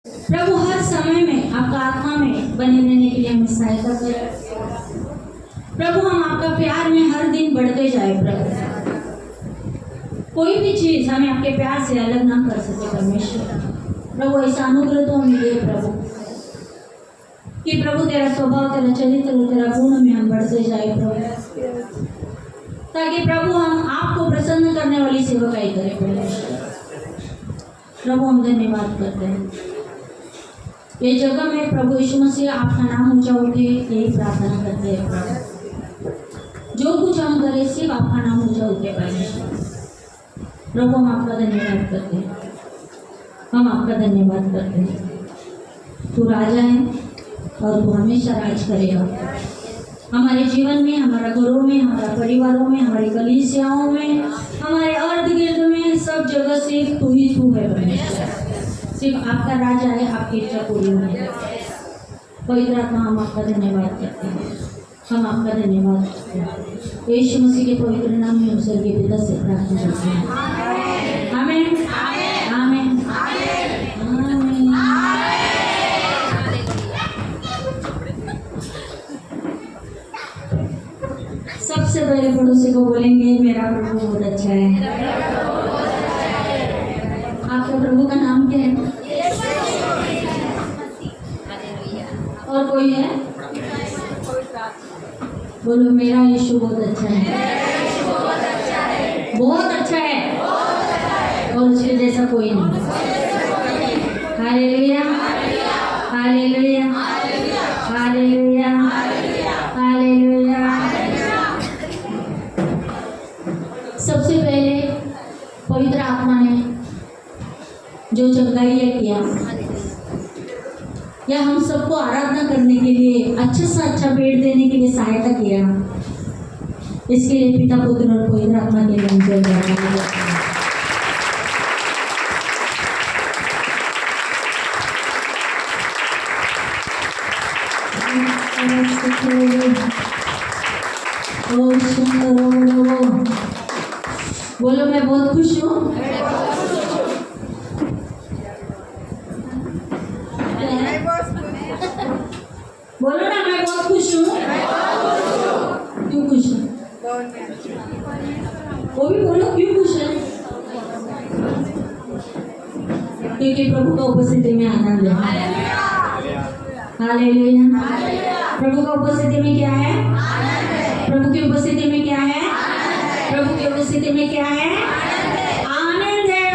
प्रभु हर समय में आपका आत्मा में बने रहने के लिए हमें सहायता करें। प्रभु हम आपका प्यार में हर दिन बढ़ते जाए। प्रभु कोई भी चीज हमें आपके प्यार से अलग ना कर सके परमेश्वर। प्रभु ऐसा अनुग्रह तो हमें दे प्रभु कि प्रभु तेरा स्वभाव, तेरा चरित्र, तेरा गुण में हम बढ़ते जाए प्रभु, ताकि प्रभु हम आपको प्रसन्न करने वाली सेवकाई करें परमेश्वर। प्रभु हम धन्यवाद करते हैं ये जगह में प्रभु यीशु मसीह आपका नाम ऊंचा उठे, यही प्रार्थना करते हैं प्रभु। जो कुछ हम करें सिर्फ आपका नाम ऊंचा उठे परमेश्वर। प्रभु हम आपका धन्यवाद करते हैं, हम आपका धन्यवाद करते हैं। तू राजा है और तू हमेशा राज करेगा हमारे जीवन में, हमारा घरों में, हमारे परिवारों में, हमारी कलीसियाओं में, हमारे अर्ध गिर्द में, सब जगह सिर्फ तू ही तू है परमेश्वर। सिर्फ आपका राजा है, आपकी इच्छा पूरी होनी है। पवित्र आत्मा हम आपका धन्यवाद करते हैं, हम आपका धन्यवाद करते हैं। यीशु मसीह के पवित्र नाम में हम स्वर्गीय पिता से प्रार्थना करते हैं। आमीन, आमीन, आमीन। सबसे पहले पड़ोसी को बोलेंगे मेरा प्रभु बहुत अच्छा है। आपके प्रभु का नाम क्या है? और कोई है? बोलो मेरा यीशु बहुत अच्छा है, बहुत अच्छा है और उसके जैसा कोई नहीं। Hallelujah, hallelujah, hallelujah, hallelujah. सबसे पहले पवित्र आत्मा ने जो चंगाई किया या हम सबको आराधना करने के लिए अच्छे से अच्छा पेट देने के लिए सहायता किया, इसके लिए पिता, पुत्र और पवित्र आत्मा के लिए हम जय जयकार। बोलो मैं बहुत खुश हूँ। बोलो ना मैं बहुत खुश हूँ। क्यों खुश है? वो भी बोलो क्यों खुश है? क्योंकि प्रभु का उपस्थिति में आनंद है। हालेलुया। प्रभु का उपस्थिति में क्या है? प्रभु की उपस्थिति में क्या है? प्रभु की उपस्थिति में क्या है? आनंद है।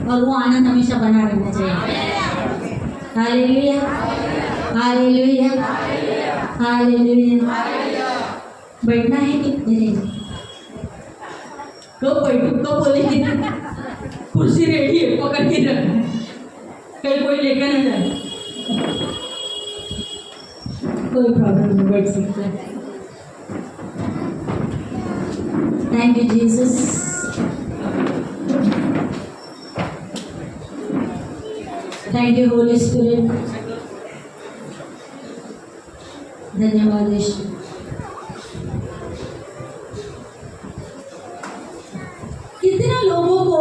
और वो आनंद हमेशा बना रहना चाहिए। Hallelujah, hallelujah, hallelujah. बैठना है कितने दिन? कब बैठू, कब बोलेगी? कुर्सी रेडी है, पकड़ के रखना, कहीं कोई लेकर ना जाए। कोई प्रॉब्लम नहीं, बैठ सकते हैं। Thank you Jesus. Thank you Holi spirit. धन्यवाद यीशु। कितना लोगों को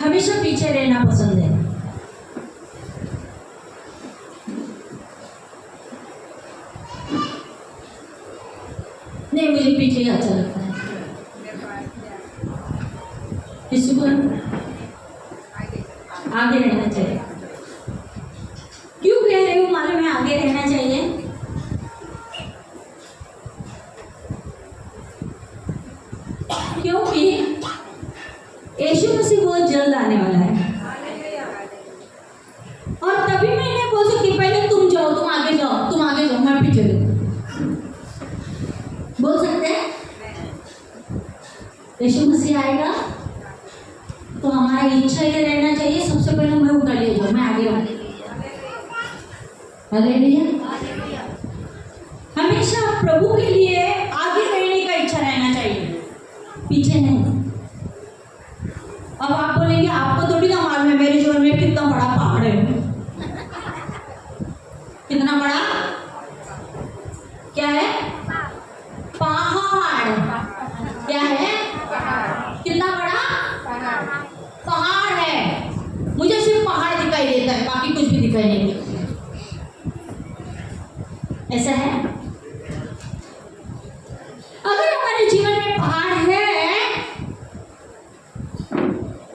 हमेशा पीछे रहना पसंद है। नहीं, मुझे पीछे अच्छा लगता है। किसी को आगे रहना चाहिए। क्यों कह रहे हो मालूम है आगे रहना चाहिए? क्योंकि यीशु मसीह बहुत जल्द आने वाला है और तभी मैं इन्हें बोल सकती पहले तुम जाओ, तुम आगे जाओ, तुम आगे जाओ, मैं पीछे बोल सकते हैं। यीशु मसीह आएगा तो हमारा इच्छा ये रहना चाहिए सबसे पहले मैं ऊपर ले जाऊं, मैं आगे आऊं। हालेलुया। हमेशा प्रभु के लिए आगे रहने का इच्छा रहना चाहिए, पीछे नहीं। अब आप बोलेंगे आपको थोड़ी ना मालूम है मेरे जीवन में कितना बड़ा पहाड़ है। कितना बड़ा? क्या है? पहाड़। क्या है? कितना बड़ा पहाड़ है। मुझे सिर्फ पहाड़ दिखाई देता है, बाकी कुछ भी दिखाई नहीं देता। ऐसा है। अगर हमारे जीवन में पहाड़ है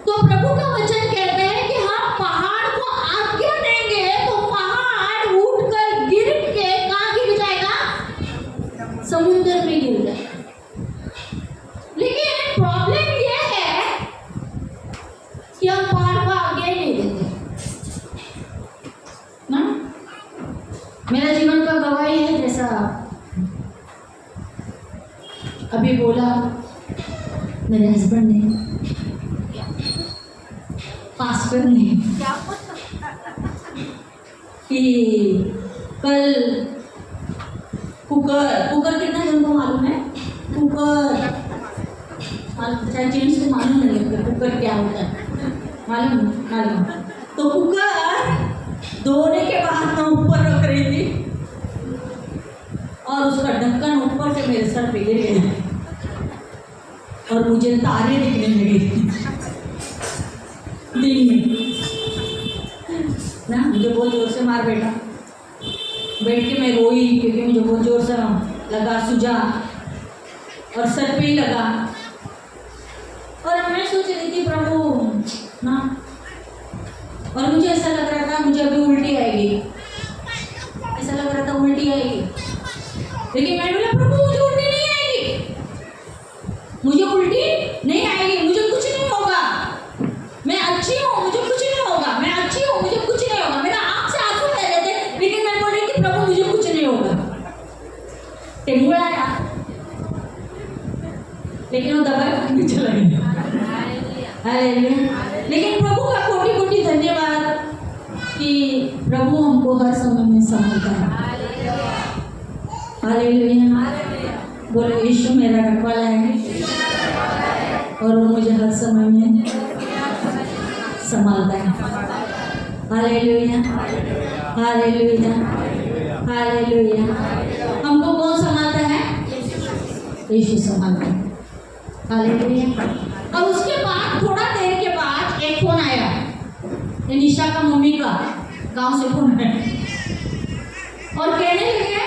तो प्रभु का वचन कहते हैं कि हम पहाड़ को आज्ञा देंगे तो पहाड़ उठकर गिर के कहाँ गिर जाएगा? समुद्र में गिर जाएगा। लेकिन प्रॉब्लम यह है कि हम पहाड़ को आज्ञा ही नहीं देते ना। मेरा जीवन का गवाही है, जैसा अभी बोला मेरे हस्बैंड ने, पास्टर ने, कि कल कुकर कितना जन को मालूम है? कुकर चाहे जेंट्स को मालूम नहीं है कुकर क्या होता है, मालूम। तो कुकर धोने के बाद मैं ऊपर रख रही थी और उसका ढक्कन ऊपर से मेरे सर पे गिर गया और मुझे तारे दिखने लगे दिन में ना। मुझे बहुत जोर से मार बैठा, बैठ के मैं रोई क्योंकि मुझे बहुत जोर से लगा, सूझा और सर पे ही लगा। और मैं सोच रही थी प्रभु ना, और मुझे ऐसा लग रहा था मुझे अभी उल्टी आएगी, ऐसा लग रहा था उल्टी आएगी। लेकिन मैं बोला प्रभु मुझे उल्टी नहीं आएगी, मुझे उल्टी नहीं आएगी, मुझे कुछ नहीं होगा, मैं अच्छी हूँ, मुझे कुछ नहीं होगा, मैं अच्छी हूँ, मुझे कुछ नहीं होगा। मेरा आँख से आंसू बह रहे थे, लेकिन मैं बोल रही थी प्रभु मुझे कुछ नहीं होगा। टेंगुड़ आया लेकिन वो दबाई नहीं चला गया। लेकिन प्रभु का कोटि कोटि धन्यवाद कि प्रभु हमको हर समय में संभालता है। हालेलुया। बोलो यीशु मेरा रखवाला है और वो मुझे हर समय में संभालता है। Hallelujah, hallelujah, hallelujah. हमको कौन संभालता है? यीशु संभालता है। हालेलुया। और उसके बाद थोड़ा देर के बाद एक फोन आया, निशा का मम्मी का गांव से फोन आया और कहने लगे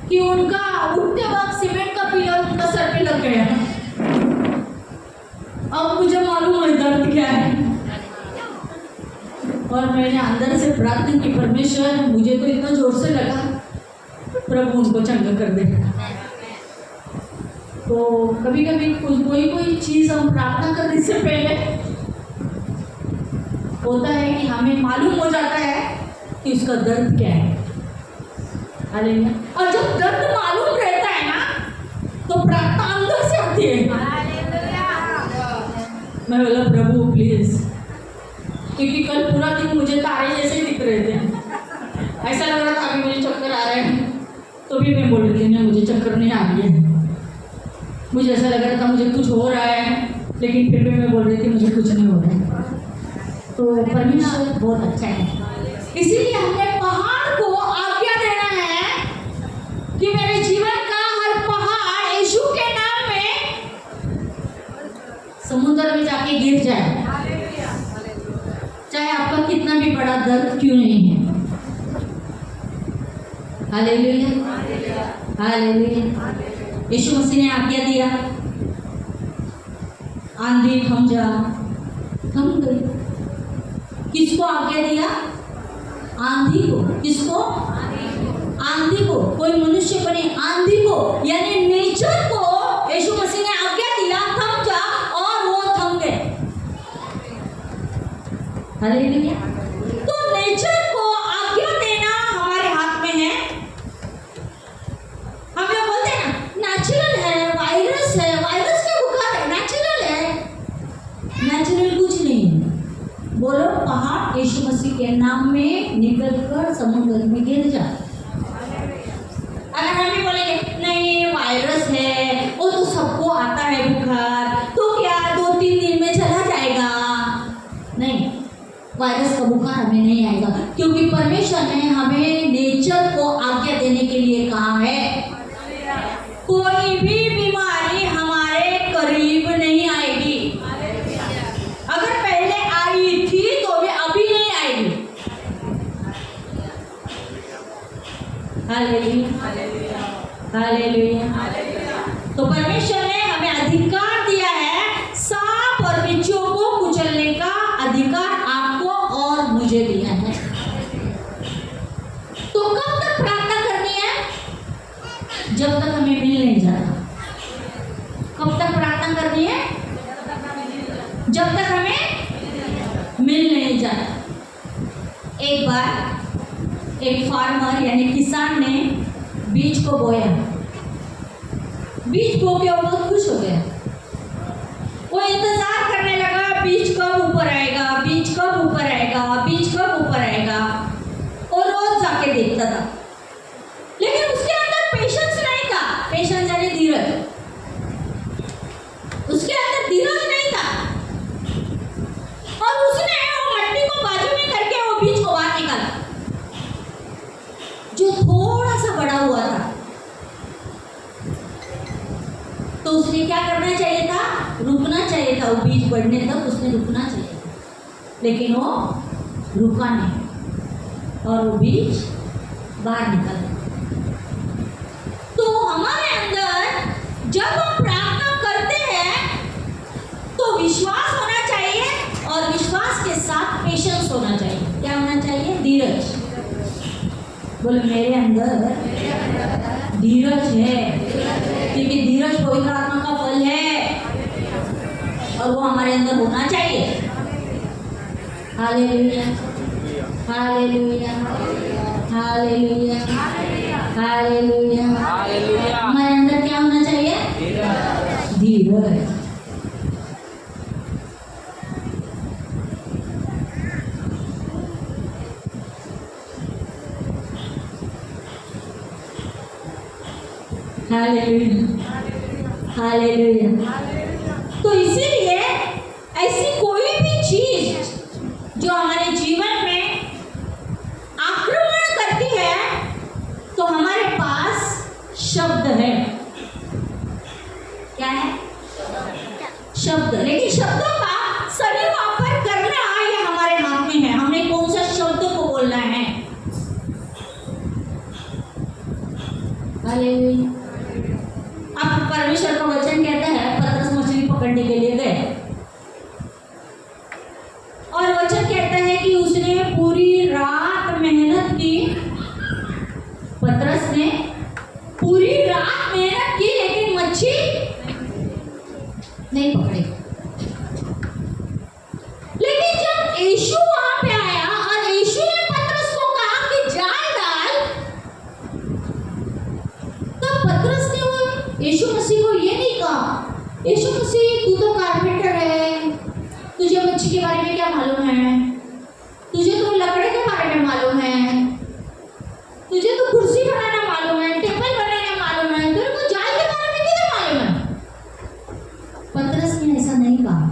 कि उनका उठते वक्त सीमेंट का पिलर उनका सर पे लग गया। अब मुझे मालूम है दर्द क्या है। और मैंने अंदर से प्रार्थना की, परमेश्वर मुझे तो इतना जोर से लगा, प्रभु उनको चंगा कर दे। तो कभी कभी कोई चीज़ हम प्रार्थना करने से पहले होता है कि हमें मालूम हो जाता है कि उसका दर्द क्या है। हालेलुया। और जब दर्द मालूम रहता है ना तो प्रार्थना अंदर से आती है। मैं बोला प्रभु प्लीज, क्योंकि कल पूरा दिन मुझे तारे जैसे दिख रहे थे, ऐसा लग रहा था अभी मुझे चक्कर आ रहे हैं, तो भी मैं बोल रही थी ना मुझे चक्कर नहीं आ रही है। मुझे ऐसा लग रहा था मुझे कुछ हो रहा है, लेकिन फिर भी मैं बोल रही थी मुझे कुछ नहीं हो रहा है। तो परमेश्वर बहुत अच्छा है, इसीलिए हमें पहाड़ को आज्ञा देना है कि मेरे जीवन का हर पहाड़ यीशु के नाम में समुद्र में जाके गिर जाए, चाहे आपका कितना भी बड़ा दर्द क्यों नहीं है। Hallelujah, hallelujah. यीशु मसीह ने आज्ञा दिया, आंधी थम जा, थम गई। किसको आज्ञा दिया? आंधी को। किसको? आंधी को। कोई मनुष्य को नहीं, आंधी को, यानी नेचर को यीशु मसीह ने आज्ञा दिया, थम जा, और वो थम गए। हालेलुया। तो नेचर को आज्ञा देना हमारे हाथ में है। हम लोग बोलते हैं ना नेचुरल है, वायरस है, वायरस का बुखार है, नेचुरल है। नेचुरल कुछ नहीं है। बोलो पहाड़ यीशु मसीह के नाम में निकलकर समुद्र में गिर जाए। अगर हम भी बोलेंगे नहीं वायरस है, वो तो सबको आता है बुखार, तो क्या 2-3 दिन में चला जाएगा? नहीं, वायरस का बुखार हमें नहीं आएगा, क्योंकि परमेश्वर ने हमें नेचर को आज्ञा देने के लिए कहा है। कोई भी बीमारी हमारे करीब नहीं एक फार्मर यानी किसान ने बीज को बोया। बीज बो के वो बहुत खुश हो गया। वो इंतजार करने लगा, बीज कब ऊपर आएगा, बीज कब ऊपर आएगा, बीज कब ऊपर आएगा, और रोज जाके देखता था। लेकिन उसके अंदर पेशेंस नहीं था। पेशेंस यानी धीरज। उसके अंदर धीरज नहीं था और उसने वो मट्टी को बाजू में करके वो बीज को बाहर निकाला, जो थोड़ा सा बड़ा हुआ था। तो उसने क्या करना चाहिए था? रुकना चाहिए था। वो बीज बढ़ने तक उसने रुकना चाहिए था, लेकिन वो रुका नहीं और वो बीज बाहर निकल गया। तो हमारे अंदर जब हम प्रार्थना करते हैं तो विश्वास होना चाहिए और विश्वास के साथ पेशेंस होना चाहिए। क्या होना चाहिए? धीरज। बोले मेरे अंदर धीरज है, क्योंकि धीरज पवित्र आत्मा का फल है और वो हमारे अंदर होना चाहिए। Hallelujah, hallelujah, hallelujah, hallelujah, hallelujah. हमारे अंदर क्या होना चाहिए? धीरज। Hallelujah, hallelujah. तो इसीलिए ऐसी कोई भी चीज जो हमारे जीवन में आक्रमण करती है तो हमारे पास शब्द है। क्या है? शब्द। लेकिन शब्दों का सही वापर करना ये हमारे हाथ में है। हमें कौन सा शब्द को बोलना है। हालेलुया। अब परमेश्वर का वचन कहता है, पतरस मछली पकड़ने के लिए गए और वचन कहता है कि उसने पूरी रात मेहनत की। पतरस ने पूरी रात मेहनत की लेकिन मच्छी नहीं पकड़ी। लेकिन जब यीशु वहां पे आया और यीशु ने पतरस को कहा कि जाल डाल, तो पतरस ने वो यीशु मसीह को ये नहीं कहा, यीशु मसीह तू तो कारपेंटर है, तुझे मच्छी के बारे में क्या मालूम है, तुझे तो लकड़े के बारे में मालूम है, तुझे तो कुर्सी बनाना मालूम है, टेबल बनाना मालूम है, तेरे को जाल के बारे में किधर मालूम है। पतरस ने ऐसा नहीं कहा।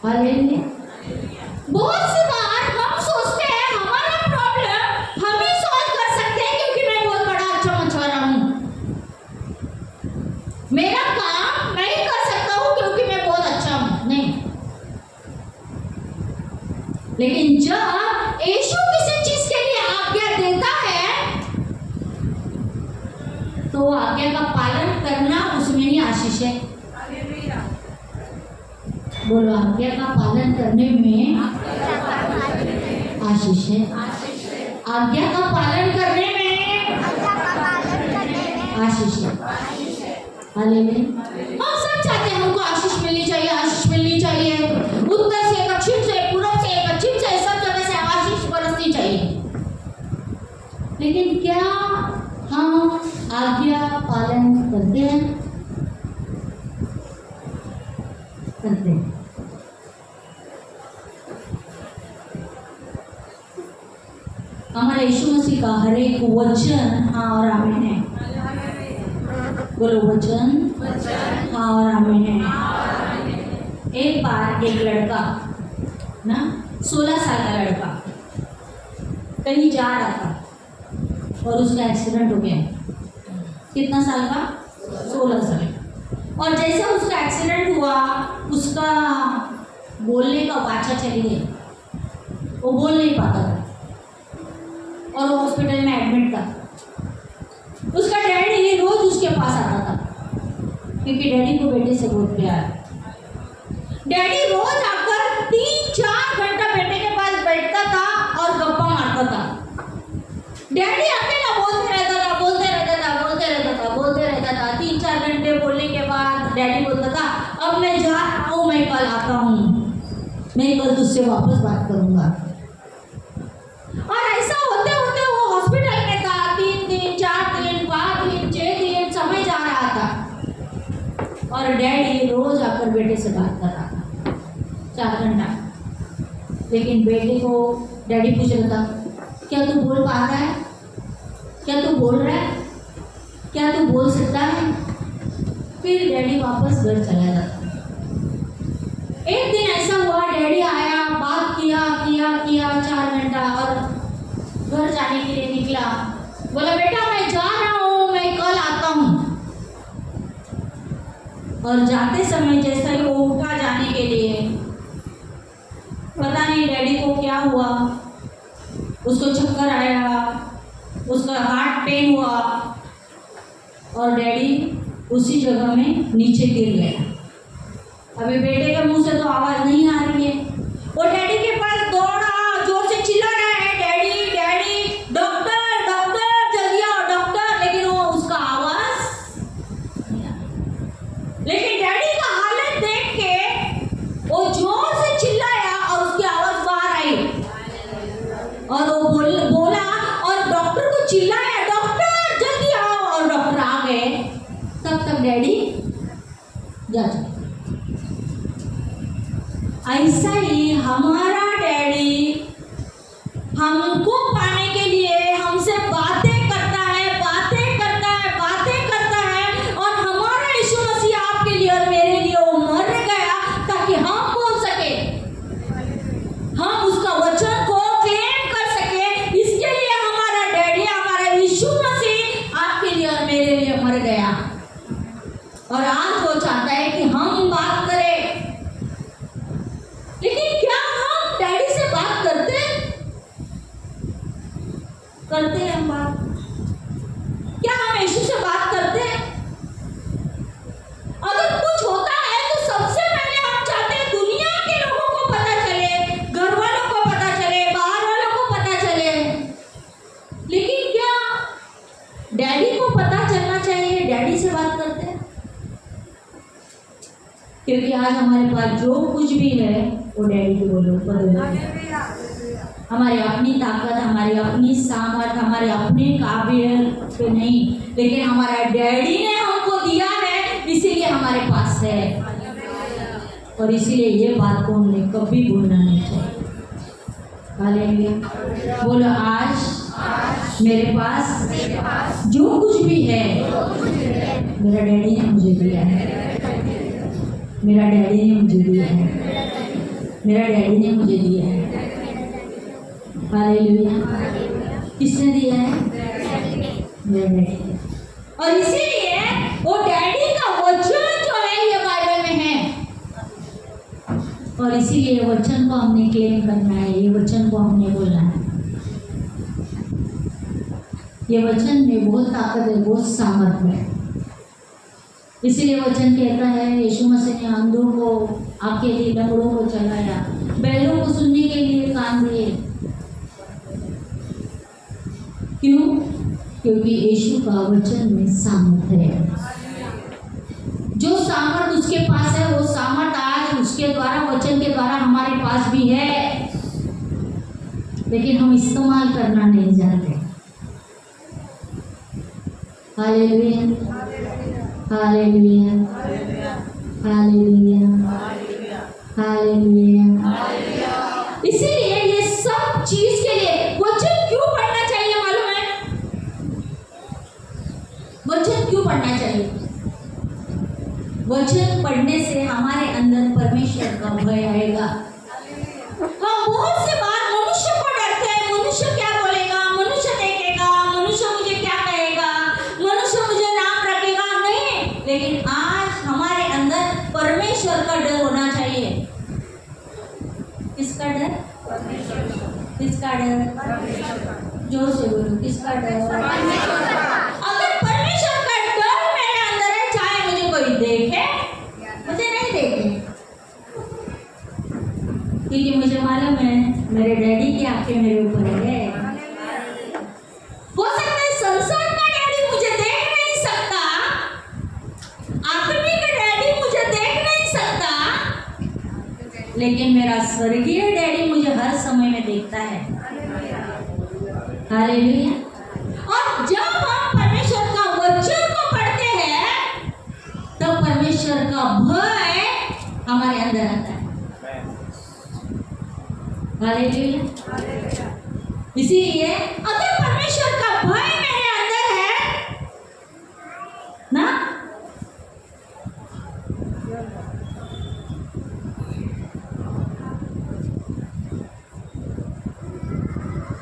हालेलुया। बहुत सी बार हम सोचते हैं हमारा प्रॉब्लम हम ही सॉल्व कर सकते हैं क्योंकि मैं बहुत बड़ा अच्छा मछुआरा हूँ, मेरा काम मैं ही कर सकता हूँ क्योंकि मैं बहुत अच्छा हूँ। नहीं। लेकिन जब यीशु किसी चीज के लिए आज्ञा देता है तो आज्ञा का पालन करना उसमें ही आशीष है। बोलो, आज्ञा का पालन करने में आशीष है। आज्ञा का पालन करने में आशीष है। हालेलुया। हम सब चाहते हैं हमको आशीष मिलनी चाहिए, आशीष मिलनी चाहिए, उत्तर से, दक्षिण से, पूर्व से, पश्चिम से, सब जगह से आशीष बरसनी चाहिए। लेकिन क्या हम आज्ञा पालन करते हैं? करते हैं। हमारे यीशु मसीह का हर एक वचन हाँ और आमीन है। बोलो, वचन हाँ और आमीन है। एक बार एक लड़का ना 16 साल का लड़का कहीं जा रहा था और उसका एक्सीडेंट हो गया। कितना साल का? 16 साल। और जैसे उसका एक्सीडेंट हुआ उसका बोलने का वाचा चली गई, वो बोल नहीं पाता था और वो हॉस्पिटल में एडमिट था। उसका डैडी रोज उसके पास आता था क्योंकि डैडी को बेटे से बहुत प्यार है। डैडी रोज आकर 3-4 घंटा बेटे के पास बैठता था और गप्पा मारता था। डैडी अकेला बोलते रहता था, बोलते रहता था, बोलते रहता था, बोलते रहता था। 3-4 घंटे बोलने के बाद डैडी बोलता था, अब मैं जा रहा हूँ, मैं कल आता हूँ, मैं कल तुझसे वापस बात करूँगा। और और डैडी रोज आकर बेटे से बात कर रहा था 4 घंटा। लेकिन बेटे को डैडी पूछ रहा था, क्या तू बोल पा रहा है, क्या तू बोल रहा है, क्या तू बोल सकता है। फिर डैडी वापस घर चला जाता। एक दिन ऐसा हुआ, डैडी आया, बात किया 4 घंटा और घर जाने के लिए निकला। बोला बेटा मैं जा रहा हूँ, मैं कल आता हूँ। और जाते समय जैसा ही वो उठा जाने के लिए, पता नहीं डैडी को क्या हुआ, उसको चक्कर आया, उसका हार्ट पेन हुआ और डैडी उसी जगह में नीचे गिर गया। अभी बेटे के मुंह से तो आवाज नहीं आ रही है। वो डैडी के पास दौड़ा, जोर से चिल्ला रहा है, डैडी डैडी, डॉक्टर डॉक्टर, जल्दी आओ डॉक्टर। लेकिन वो उसका आवाज नहीं आ रहा। लेकिन डैडी का हालत देख के वो जोर से चिल्लाया और उसकी आवाज बाहर आई और वो बोला और डॉक्टर को चिल्लाया, डॉक्टर जल्दी आओ। और डॉक्टर आ गए, तब तक डैडी जा चुके। ऐसा ही हमारा डैडी हमको पाने के लिए हमसे बातें करता है और हमारा यीशु मसीह आपके लिए और मेरे लिए वो मर गया ताकि हम बोल सके, हम उसका वचन को क्लेम कर सके। इसके लिए हमारा डैडी, हमारा यीशु मसीह आपके लिए और मेरे लिए मर गया। और आज वो चाहता है कि हम बात करें। लेकिन क्या हम डैडी से बात करते हैं हम बात? क्या हम यीशु से बात करते हैं? अगर कुछ होता है तो सबसे पहले हम चाहते हैं दुनिया के लोगों को पता चले, घर वालों को पता चले, बाहर वालों को पता चले। लेकिन क्या डैडी को पता चलना चाहिए? डैडी से बात करते हैं। क्योंकि आज हमारे पास जो कुछ भी है वो डैडी को बोलो। हमारी अपनी ताकत, हमारी अपनी सामर्थ, हमारे अपने काबिलियत पे नहीं, लेकिन हमारा डैडी ने हमको दिया है, इसीलिए हमारे पास है। और इसीलिए ये बात को हमने कभी भूलना नहीं चाहिए। हालेलुया। बोलो आज मेरे पास जो कुछ भी है मेरा डैडी ने मुझे दिया है। मेरा डैडी ने मुझे दिया है। मेरा डैडी ने मुझे दिया है। हालेलुया। किसने दिया है? मेरा डैडी। और इसीलिए वो डैडी का वचन जो है ये बाइबल में है, और इसीलिए वचन को हमने क्लेम करना है, ये वचन को हमने बोलना है। ये वचन में बहुत ताकत है, बहुत सामर्थ्य है। इसीलिए वचन कहता है यीशु मसीह ने अंधों को आंखें दी, लंगड़ों को चलाया, बैलों को सुनने के लिए कान दिए। क्यों? क्योंकि यीशु का वचन में सामर्थ है। जो सामर्थ उसके पास है वो सामर्थ आज उसके द्वारा, वचन के द्वारा हमारे पास भी है, लेकिन हम इस्तेमाल करना नहीं जानते। Hallelujah, hallelujah, hallelujah, hallelujah. इसीलिए ये सब चीज के लिए वचन क्यों पढ़ना चाहिए मालूम है? वचन क्यों पढ़ना चाहिए? वचन पढ़ने से हमारे अंदर परमेश्वर का भय आएगा। हम बहुत से बार मनुष्य को डरते हैं, मनुष्य क्या बोलेगा, मनुष्य देखेगा, मनुष्य मुझे क्या कहेगा, मनुष्य मुझे नाम रखेगा, नहीं। लेकिन आज हमारे अंदर परमेश्वर का डर होना चाहिए। किसका डर? किसका डर? जोर से बोलो, किसका डर? अगर परमेश्वर का डर मेरे अंदर है, चाहे मुझे कोई देखे मुझे नहीं देखे, क्योंकि मुझे मालूम है मेरे डैडी की आंखें मेरे ऊपर है। हो सकता है संसार का डैडी मुझे देख नहीं सकता, आत्मिक डैडी मुझे देख नहीं सकता, लेकिन मेरा स्वर्गीय डैडी मुझे हर समय में देखता है। हालेलुया। और जब हम परमेश्वर का वचन को पढ़ते हैं तब परमेश्वर परमेश्वर का भय हमारे अंदर आता है। हालेलुया। इसीलिए अगर परमेश्वर का भय मेरे अंदर है ना,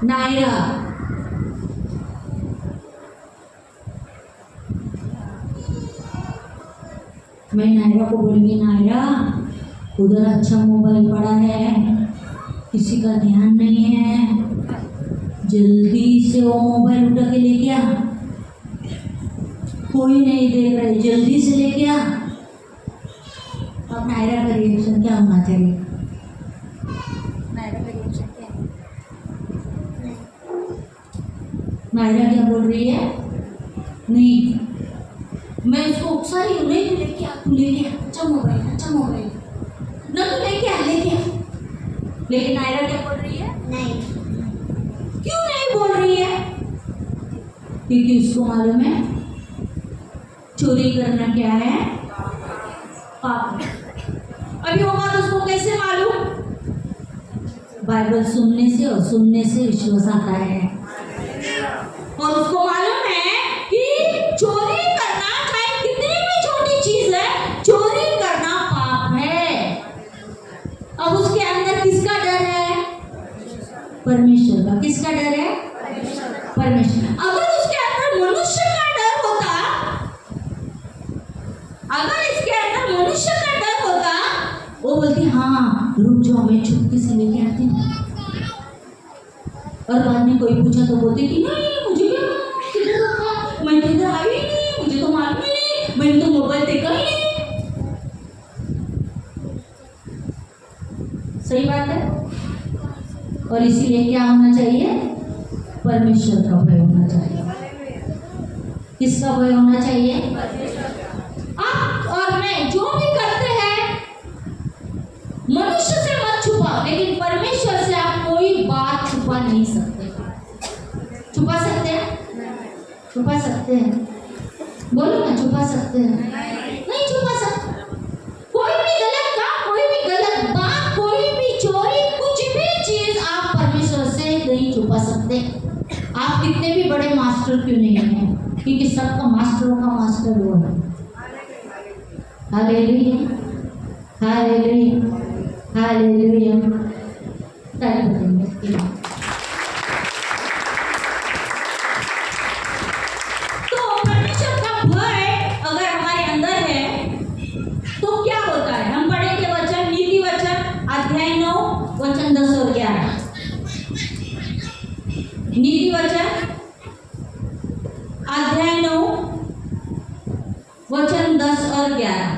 नायरा मैं नायरा को बोलूंगी, नायरा उधर अच्छा मोबाइल पड़ा है, किसी का ध्यान नहीं है, जल्दी से वो मोबाइल उठा के लेके आ, कोई नहीं देख रहे, जल्दी से लेके आ। अब नायरा का रिएक्शन क्या होना चाहिए? नायरा का रिएक्शन क्या है? नायरा क्या बोल रही है? नहीं, मैं उसको उकसा रही हूँ, नहीं लेके आ, तू लेके आ, अच्छा मोबाइल ना, तू लेके आ, लेके आ। लेकिन नायरा क्या बोल रही है? नहीं। क्यों नहीं बोल रही है? क्योंकि उसको मालूम है चोरी करना क्या है? पाप है। अभी वो बात उसको कैसे मालूम? बाइबल सुनने से, और सुनने से विश्वास आता है। और उसको मालूम है कि चोरी करना, चाहे कितनी भी छोटी चीज है, चोरी करना पाप है। अब उसके अंदर किसका डर है? परमेश्वर का। किसका डर है? परमेश्वर। अगर उसके अंदर मनुष्य का डर होता, अगर इसके अंदर मनुष्य का डर होता, वो बोलती हाँ रुक जाओ, मैं चुपके से लेके आती हूँ। और बाद में कोई पूछा तो बोलती थी नहीं, मुझे क्या, किधर रखा, मैं किधर आई नहीं, मुझे तो मालूम ही नहीं, मैंने तो मोबाइल देखा ही नहीं। सही बात है। और इसीलिए क्या होना चाहिए? परमेश्वर का भय होना चाहिए। किसका भय होना चाहिए? आप और मैं जो भी करते हैं, मनुष्य से मत छुपाओ, लेकिन परमेश्वर से आप कोई बात छुपा नहीं सकते। छुपा सकते हैं? छुपा सकते हैं? बोलो ना, छुपा सकते हैं? नहीं छुपा सकते। कोई भी गलत काम, कोई भी गलत बात, कोई भी चोरी, कुछ भी चीज आप परमेश्वर से नहीं छुपा सकते। आप कितने भी बड़े मास्टर क्यों नहीं हैं, क्योंकि सबका मास्टरों का मास्टर वो है। Hallelujah, hallelujah, hallelujah. ताली बजाएंगे। तो परमेश्वर का भय अगर हमारे अंदर है तो क्या होता है? हम पढ़ेंगे वचन, नीति वचन अध्याय 9 वचन 10 और 11। नीति वचन अध्याय 9 वचन 10 और 11।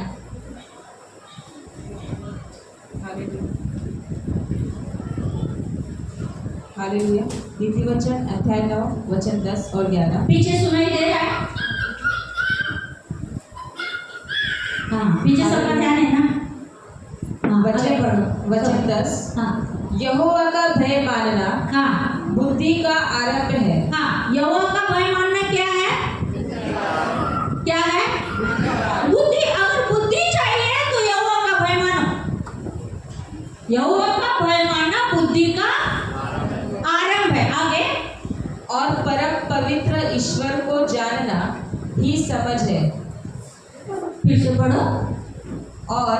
हालेलुया। नीति वचन अध्याय 9 वचन 10 और 11। पीछे सुनाई दे रहा है? हाँ, पीछे सबका ध्यान है ना? हाँ, वचन 10। हाँ, यहोवा का भय मानना हाँ, बुद्धि का आरंभ है। हाँ, यहोवा का भय मानना क्या है? क्या है? बुद्धि। अगर बुद्धि चाहिए तो यहोवा का भय मानो। यहोवा का भय मानना बुद्धि का आरंभ है। आगे, और परम पवित्र ईश्वर को जानना ही समझ है। फिर से पढ़ो। और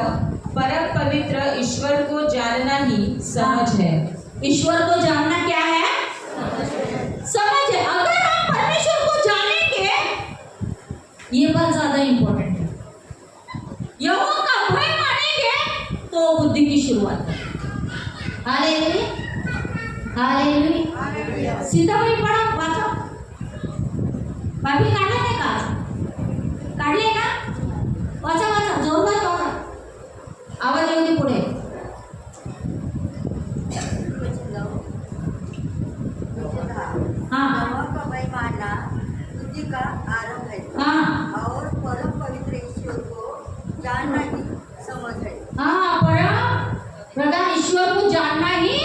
परम पवित्र ईश्वर को जानना ही समझ है। ईश्वर को जानना क्या है? समझ है। अगर हम परमेश्वर को जानेंगे, ये बात ज्यादा इंपॉर्टेंट है, यहोवा का भय मानेंगे तो बुद्धि की शुरुआत है। Hallelujah, hallelujah. सीधा वही पढ़ा, वाचा। बाकी काढले नाही का? काढले ना? वाचा वाचा, जोरदार वाचा, आवाज येऊ दे पुढे। हाँ, यहोवा का भय मानना बुद्धि का आरंभ है। हाँ, और परम पवित्र ईश्वर को जानना ही समझ है। हाँ, परम प्रधान ईश्वर को जानना ही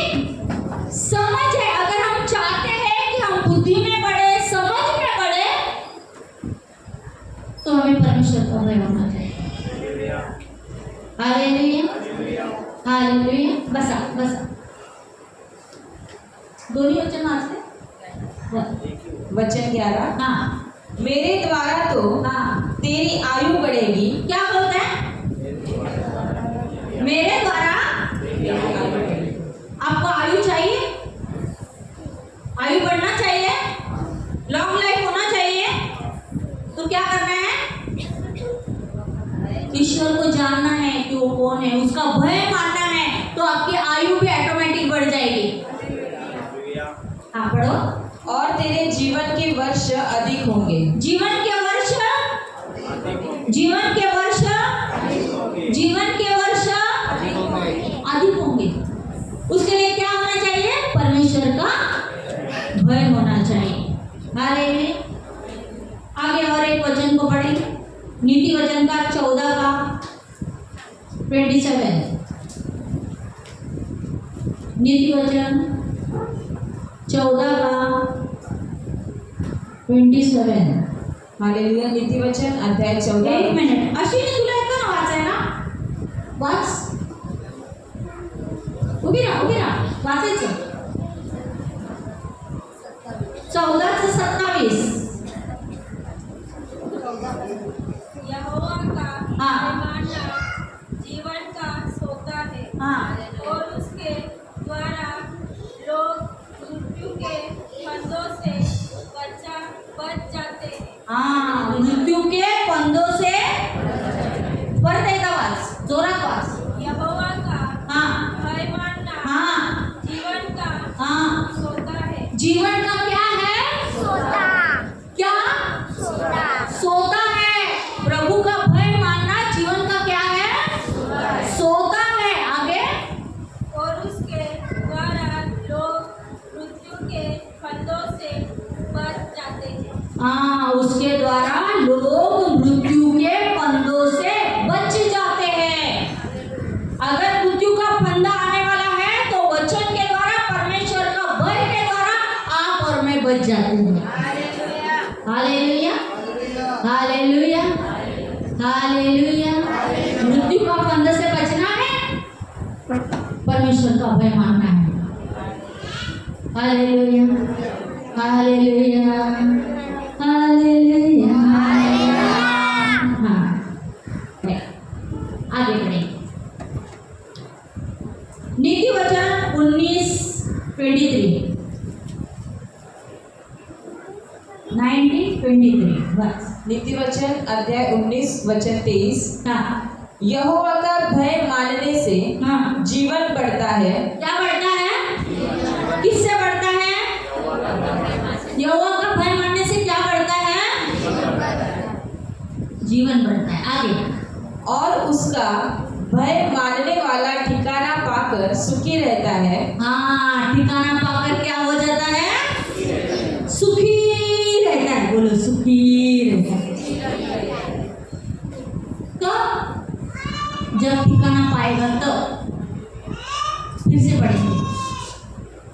समझ है। अगर हम चाहते हैं कि हम बुद्धि में बढ़े, समझ में बढ़े, तो हमें परमेश्वर का भय होना चाहिए। Hallelujah, hallelujah. बसा बसा। दोन्ही वचन वाचते। वचन 11, हाँ मेरे द्वारा तो हाँ। तेरी आयु बढ़ेगी। क्या बोलता है? मेरे द्वारा आपको आयु चाहिए, आयु बढ़ना चाहिए, लॉन्ग लाइफ होना चाहिए, तो क्या करना है? ईश्वर को जानना है कि वो कौन है, उसका भय मानना है, तो आपकी आयु भी ऑटोमेटिक बढ़ जाएगी। हाँ पढ़ो। और तेरे जीवन के वर्ष अधिक होंगे। जीवन के वर्ष, जीवन के वर्ष, जीवन के वर्ष अधिक होंगे। उसके लिए क्या होना चाहिए? परमेश्वर का भय होना चाहिए। हालेलुया। आगे और एक वचन को पढ़ेंगे, नीति वचन का 14 का 27। नीति वचन 14 का 27। हालेलुया। नीति वचन अध्याय 14। एक मिनिट, अश्विनी तुला येतं ना वाचायला? वाच, उभी राहा, वाचायचं। 14 से 27। यहोवा का हाँ। मानना जीवन का सोता है हाँ और उसके द्वारा लोग मृत्यु के फंदों से बच जाते हैं। हाँ, मृत्यू के फंदों से परत एकदा वाच, जोरात वाच। यहोवा का हाँ भय मानना हाँ जीवन का हाँ। सोता है। जीवन का क्या है? क्या? सोता है। प्रभु का भय मानना जीवन का क्या है? सोता है। आगे, और उसके द्वारा लोग मृत्यु के फंदों से बच जाते हैं। हाँ, उसके द्वारा लोग मृत्यु के फंदों से बच जाते हैं। अगर मृत्यु का फंदा आने वाला है तो वचन के द्वारा, परमेश्वर का भय के द्वारा आप और मैं बच जाते हैं। Hallelujah, hallelujah, hallelujah. मृत्यु का फंदे से बचना है, परमेश्वर का भय मानना है। Hallelujah, hallelujah, hallelujah. हाँ, आगे बढ़ेंगे। नीति वचन 19:23। 19:23 बस। नीति वचन अध्याय 19 वचन 23। हाँ यहोवा का भय मानने से हाँ। जीवन बढ़ता है। क्या बढ़ता है? किससे बढ़ता है? यहोवा का भय मानने से क्या बढ़ता है? जीवन बढ़ता है। आगे, और उसका भय मानने वाला ठिकाना पाकर सुखी रहता है। हाँ, ठिकाना पाकर क्या हो जाता है? सुखी रहता है। बोलो, सुखी रहता है। कब? जब ठिकाना पाएगा तो। फिर से पढ़ेंगे।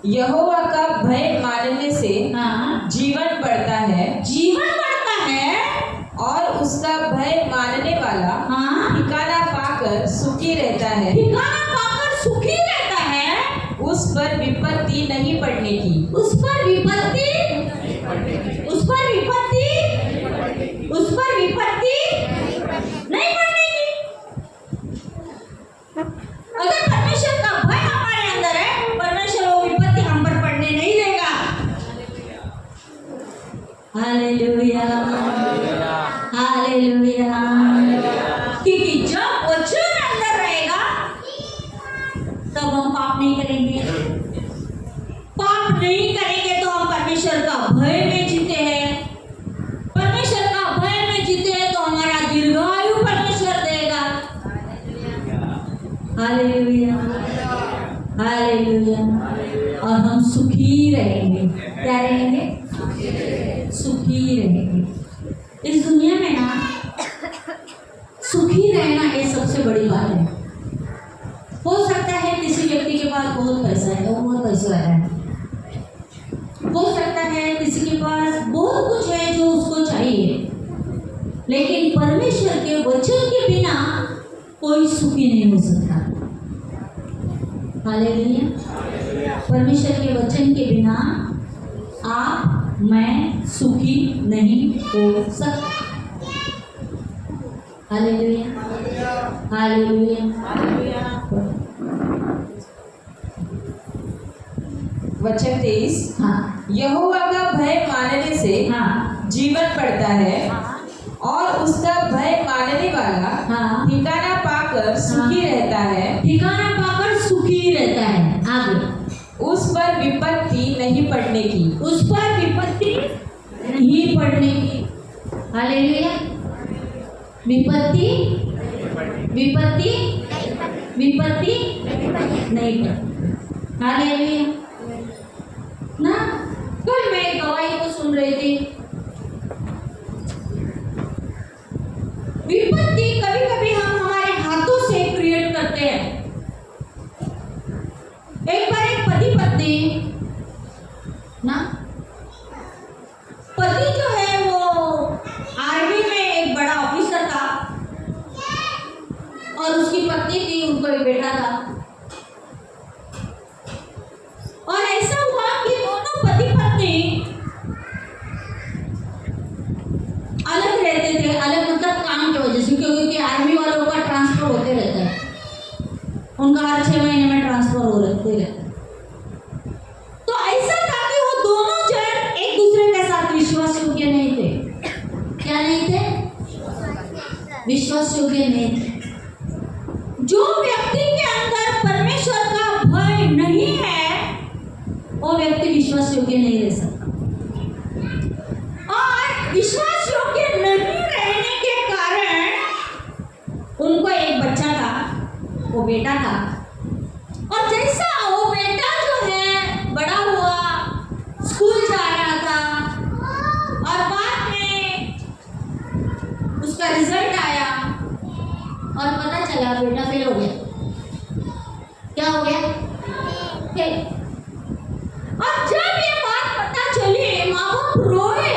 यहोवा का भय मानने से हाँ, जीवन बढ़ता है। जीवन बढ़ता है। और उसका भय मानने वाला हाँ, ठिकाना पाकर सुखी रहता है। ठिकाना पाकर सुखी रहता है। उस पर विपत्ति नहीं पड़ने की। उस पर विपत्ति, उस पर विपत्ति, उस पर विपत्ति नहीं पड़ेगी। अगर परमेश्वर का भय हमारे अंदर है, परमेश्वर वो विपत्ति हम पर पड़ने नहीं देगा। Hallelujah, hallelujah. क्योंकि जब वचन अंदर रहेगा तब हम पाप नहीं करेंगे। पाप नहीं करेंगे तो हम परमेश्वर का भय में जीते हैं। परमेश्वर का भय में जीते हैं तो हमारा दीर्घायु परमेश्वर देगा। Hallelujah, hallelujah. और हम सुखी रहेंगे। क्या रहेंगे? सुखी रहेंगे। इस दुनिया में ना सुखी रहना ये सबसे बड़ी बात है। हो सकता है किसी व्यक्ति के पास बहुत पैसा है, वो बहुत पैसे वाला है। हो सकता है किसी के पास बहुत कुछ है जो उसको चाहिए, लेकिन परमेश्वर के वचन के बिना कोई सुखी नहीं हो सकता। हालेलुया। परमेश्वर के वचन के बिना आप मैं सुखी नहीं हो सकता। Hallelujah, hallelujah. वचन 23। हाँ यहोवा का भय मानने से हाँ जीवन बढ़ता है और उसका भय मानने वाला हाँ ठिकाना पाकर सुखी रहता है। ठिकाना पाकर सुखी रहता है। आगे, उस पर विपत्ति नहीं पड़ने की। उस पर विपत्ति नहीं पड़ने की। हालेलुया। विपत्ति विपत्ति विपत्ति नहीं पड़ती। हालेलुया ना। कल मैं एक गवाही को सुन रही थी। विपत्ति कभी कभी हम हमारे हाथों से क्रिएट करते हैं। एक बार एक पति पत्नी ना, पति जो है वो आर्मी में एक बड़ा ऑफिसर था और उसकी पत्नी थी, उनको एक बेटा था। और ऐसा हुआ कि दोनों पति पत्नी अलग रहते थे। अलग मतलब काम की वजह से, क्योंकि आर्मी वालों का ट्रांसफर होते रहता है, उनका हर 6 महीने में ट्रांसफर हो रहते रहता है। तो ऐसा था कि वो दोनों जन एक दूसरे के साथ विश्वास योग्य नहीं थे। क्या नहीं थे? विश्वास योग्य नहीं थे। जो व्यक्ति के अंदर परमेश्वर का भय नहीं है वो व्यक्ति विश्वास योग्य नहीं रह सकता। और विश्वास योग्य नहीं रहने के कारण उनको एक बच्चा था, वो बेटा था। और जैसा वो बेटा जो है बड़ा हुआ, स्कूल जा रहा था और बाद में उसका रिजल्ट आया और पता चला बेटा फेल हो गया। क्या हो गया? फेल। और जब ये बात पता चली, माँ बाप रोए,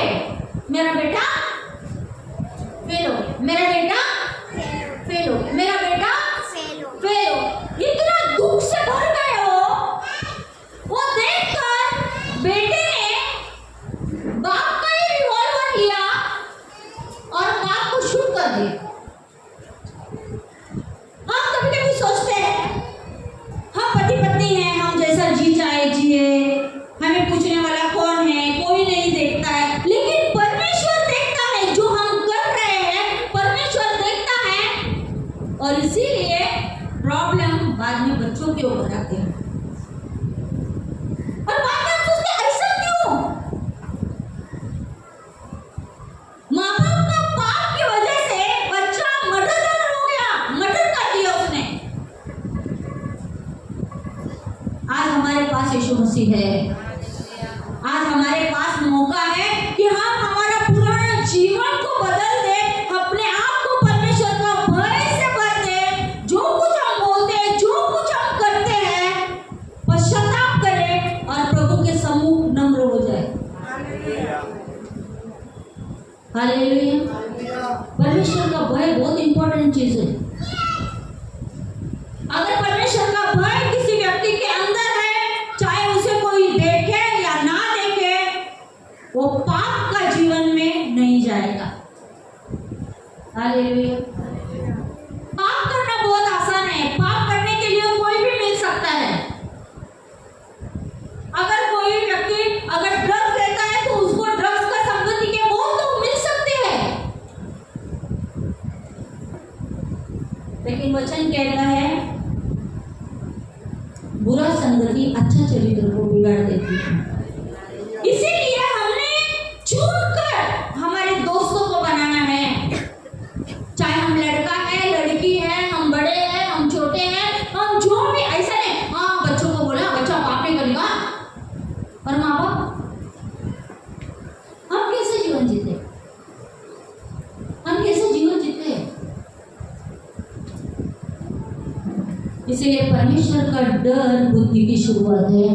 मेरा बेटा फेल हो गया, मेरा बेटा फेल हो गया, मेरा बेटा फेल हो गया। इतना दुख से भर गए वो देखकर बेटे ने बाप का ही रिवॉल्वर लिया और बाप को शूट कर दिया। हम कभी कभी सोचते हैं हम पति पत्नी हैं, हम जैसा जी चाहे जिए, हमें पूछने वाला कौन है, कोई नहीं देखता है। लेकिन परमेश्वर देखता है जो हम कर रहे हैं, परमेश्वर देखता है। और इसीलिए प्रॉब्लम बाद में बच्चों के ऊपर आते हैं। और बाद में सोचते हैं ऐसा क्यों? माँ बाप का पाप की वजह से बच्चा मर्डर हो गया, मर्डर कर दिया उसने। आज हमारे पास यीशु मसीह है। आज हमारे पास मौका है कि हम हमारा पुराना जीवन को बदल दें, अपने आप को परमेश्वर का भय से भर दें। जो कुछ हम बोलते हैं, जो कुछ हम करते हैं, पश्चाताप करें और प्रभु के सम्मुख नम्र हो जाए। हालेलुया। परमेश्वर का भय बहुत इंपॉर्टेंट चीज है। अगर परमेश्वर का भय किसी व्यक्ति के अंदर है, चाहे उसे कोई देखे या ना देखे, वो पाप का जीवन में नहीं जाएगा। हालेलुया। पाप करना बहुत आसान है। पाप करने के लिए कोई भी मिल सकता है। अगर कोई व्यक्ति अगर ड्रग्स लेता है तो उसको ड्रग्स का संगति के बोल तो मिल सकते हैं। लेकिन वचन कहता है बुरा संगति अच्छा चरित्र को बिगाड़ देती है। इसीलिए हमने चुनकर हमारे दोस्तों को बनाना है। चाहे हम लड़का है, लड़की है, हम बड़े हैं, हम छोटे हैं, हम जो भी, ऐसा नहीं हाँ बच्चों को बोला बच्चा पाप नहीं करेगा। और माँ बाप हम कैसे जीवन जीते? हम कैसे जीवन जीते? इसीलिए परमेश्वर का डर बुद्धि की शुरुआत है।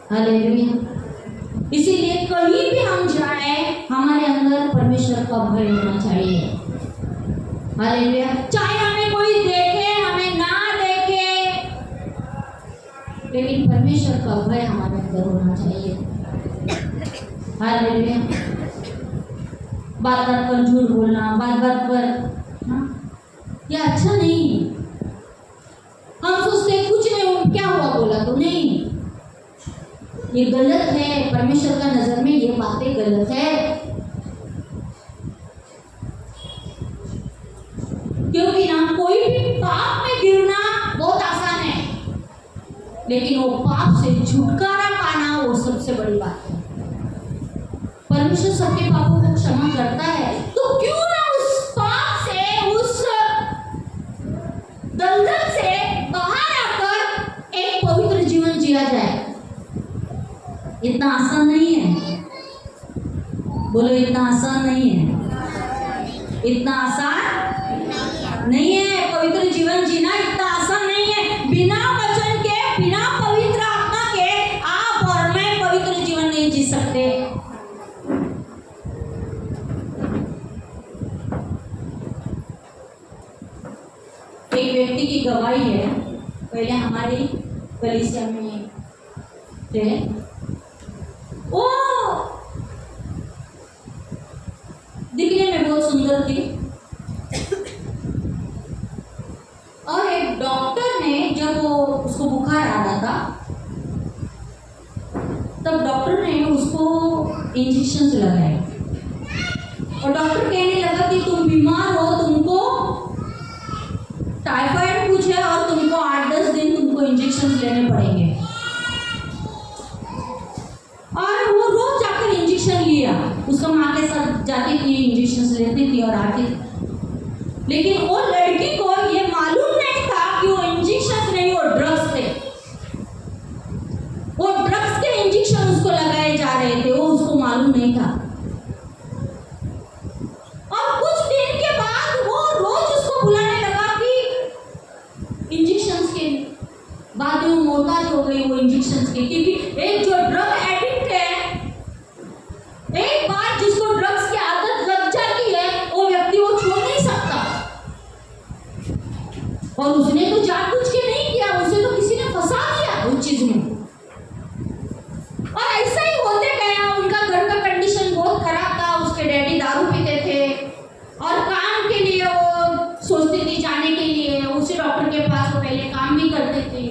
हालेलुया। इसीलिए कहीं भी हम जाए हमारे अंदर परमेश्वर का भय होना चाहिए। हालेलुया। चाहे हमें कोई देखे हमें ना देखे, लेकिन परमेश्वर का भय हमारे अंदर होना चाहिए। हालेलुया। बात बात पर झूठ बोलना, बात बात पर, हाँ, ये अच्छा नहीं है। हम सोचते कुछ नहीं, क्या हुआ बोला तो नहीं, ये गलत है। परमेश्वर का नजर में ये बातें गलत है। क्योंकि ना कोई भी पाप में गिरना बहुत आसान है, लेकिन वो पाप से छुटकारा पाना वो सबसे बड़ी बात है। परमेश्वर सबके पापों को क्षमा करता है, तो क्यों ना उस पाप से, उस दलदल से बाहर आकर एक पवित्र जीवन जिया जाए। इतना आसान नहीं है, बोलो इतना आसान नहीं है, इतना आसान नहीं है। पवित्र जीवन जीना इतना आसान नहीं है। बिना वचन के, बिना पवित्र आत्मा के आप और मैं पवित्र जीवन नहीं जी सकते। एक व्यक्ति की गवाही है, पहले हमारी कलीसिया में थे। वो दिखने में बहुत सुंदर थी, और एक डॉक्टर ने जब वो उसको बुखार आ रहा था, तब डॉक्टर ने उसको इंजेक्शन लगाए, और डॉक्टर कहने लगा कि तुम बीमार हो, तुमको टाइफाइड कुछ है और तुमको 8-10 दिन तुमको इंजेक्शन लेने पड़ेंगे। और वो रोज जाकर इंजेक्शन लिया, उसका माँ के साथ जाती थी, इंजेक्शन लेती थी और आती थी। लेकिन वो लड़की को ये मालूम नहीं था कि वो इंजेक्शन नहीं, वो ड्रग्स थे। वो ड्रग्स के इंजेक्शन उसको लगाए जा रहे थे, वो उसको मालूम नहीं था। और कुछ दिन के बाद वो रोज उसको बुलाने लगा कि इंजेक्शन के बाद में मोहताज हो गई वो इंजेक्शन के, क्योंकि एक जो ड्रग एडिक्ट है, एक बार जिसको ड्रग्स की आदत लग जाती है, वो व्यक्ति वो छोड़ नहीं सकता। और उसने तो जानबूझ के नहीं किया, उसे तो किसी ने फंसा दिया उस चीज में। और ऐसा ही होते गया। उनका घर का कंडीशन बहुत खराब था, उसके डैडी दारू पीते थे, और काम के लिए वो सोचती थी जाने के लिए उसी डॉक्टर के पास, वो पहले काम भी करते थे।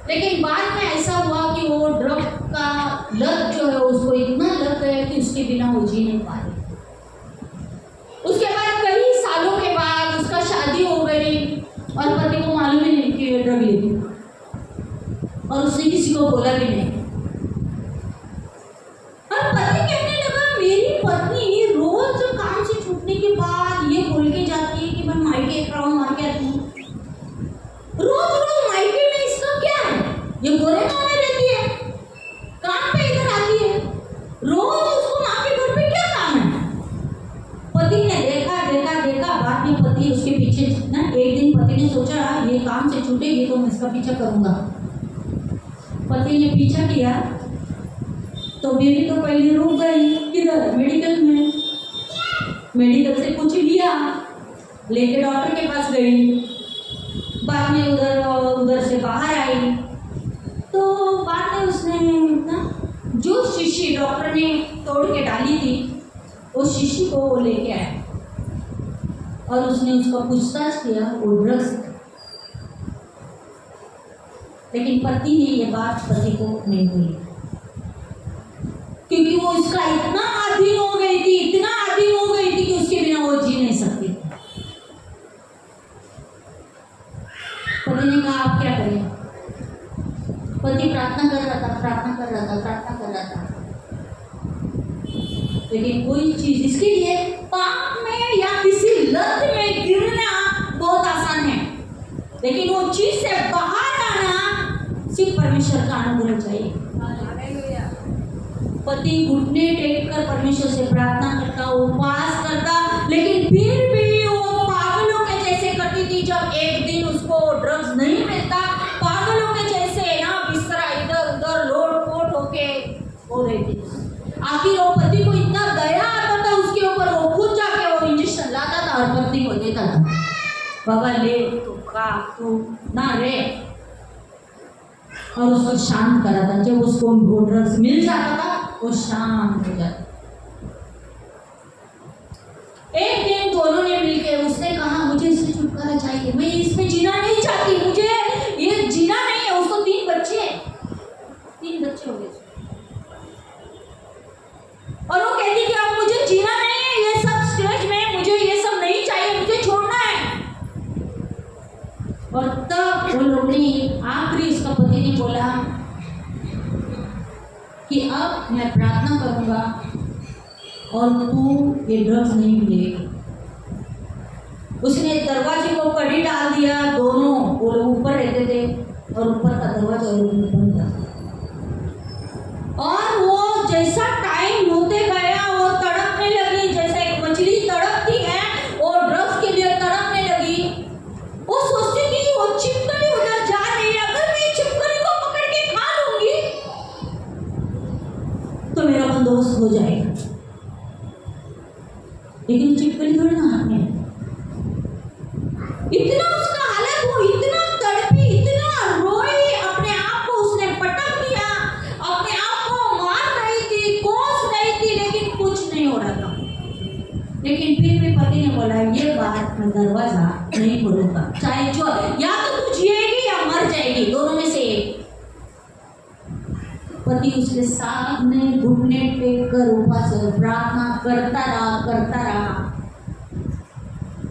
लेकिन बाद में ऐसा हुआ कि वो ड्रग का लत जो है उसको इतना लग गया कि उसके बिना वो जी नहीं पा रही। उसके बाद कई सालों के बाद उसका शादी हो गई, और पति को मालूम ही नहीं कि ये ड्रग लेती, और उसने किसी को बोला भी नहीं। और पति कहने लगा, मेरी पत्नी रोज काम से छूटने के बाद ये बोल के जाती है कि मैं मायके एक राउंड मार के आती हूँ। रोज रोज मायके में इसका क्या है? ये गोरेगांव में रहती है, काम पे इधर आती है, रोज उसको माँ के घर पे क्या काम है? पति ने देखा देखा देखा, बाद में पति उसके पीछे ना, एक दिन पति ने सोचा ये काम से छूटेगी तो मैं इसका पीछा करूंगा। पति ने पीछा किया तो बीवी तो पहले रुक गई, किधर? मेडिकल में। मेडिकल से कुछ लिया, लेके डॉक्टर के पास गई, बाद में उधर से बाहर आई, तो बाद में उसने ना जो शीशी डॉक्टर ने तोड़ के डाली थी, वो शीशी को वो लेके आया, और उसने उसका पूछताछ किया, वो ड्रग्स। लेकिन पति ने ये बात पति को नहीं बोली, क्योंकि वो इसका इतना अधीन हो गई थी, इतना अधीन हो गई थी कि उसके बिना वो जी नहीं सकती। पति ने कहा आप क्या करें? पति प्रार्थना कर रहा था, प्रार्थना कर रहा था, प्रार्थना कर रहा था, लेकिन कोई चीज इसके लिए पाप में या किसी लत में गिरना बहुत आसान है, लेकिन वो चीज से बाहर आना सिर्फ परमेश्वर का अनुग्रह चाहिए। पति घुटने टेक कर परमेश्वर से प्रार्थना करता, उपवास करता, लेकिन फिर भी वो पागलों के जैसे करती थी। जब एक दिन उसको ड्रग्स नहीं मिलता, पागलों के जैसे ना बिस्तरा इधर उधर लोट पोट होके हो रही थी। आखिर वो पति को इतना दया आता था उसके ऊपर, वो खुद जाके वो इंजेक्शन लाता था बाबा ले तू खा तू ना रे, और उसको शांत करा था। जब उसको वो ड्रग्स मिल जाता था वो शांत हो जाता। एक दिन दोनों ने मिलकर, उसने कहा मुझे इससे छुटकारा चाहिए, मैं इसमें जीना नहीं चाहती, मुझे ये जीना नहीं है। उसको 3 बच्चे हो गए और वो कहती कि अब मुझे जीना नहीं है, ये सब स्टेज में मुझे ये सब नहीं चाहिए, मुझे छोड़ना है। और तब वो लोग ने आखिरी, उसका पति ने बोला कि अब मैं प्रार्थना करूंगा और तू ये ड्रग्स नहीं मिलेगी। उसने दरवाजे को कड़ी डाल दिया। दोनों वो लोग ऊपर रहते थे और ऊपर का दरवाजा बंद था। और वो जैसा टाइम होते गया वो तड़पने लगी, जैसे एक मछली तड़पती है वो ड्रग्स के लिए तड़पने लगी। वो सोचती थी वो छिपकली उधर जा रही है, अगर मैं छिपकली को पकड़ के खा लूंगी तो मेरा बंदोबस्त हो जाएगा। लेकिन छिपकली थोड़ी ना हाथ में। इतना उसका हालत, वो इतना तड़पी, इतना रोई, अपने आप को उसने पटक दिया, अपने आप को मार रही थी, कोस रही थी, लेकिन कुछ नहीं हो रहा था। लेकिन फिर भी पति ने बोला ये बात मैं दरवाजा नहीं खोलूंगा, चाहे जो, या तो तू जिएगी या मर जाएगी, दोनों में से एक। पति उसके सामने घुटने टेक कर उपवास प्रार्थना करता रहा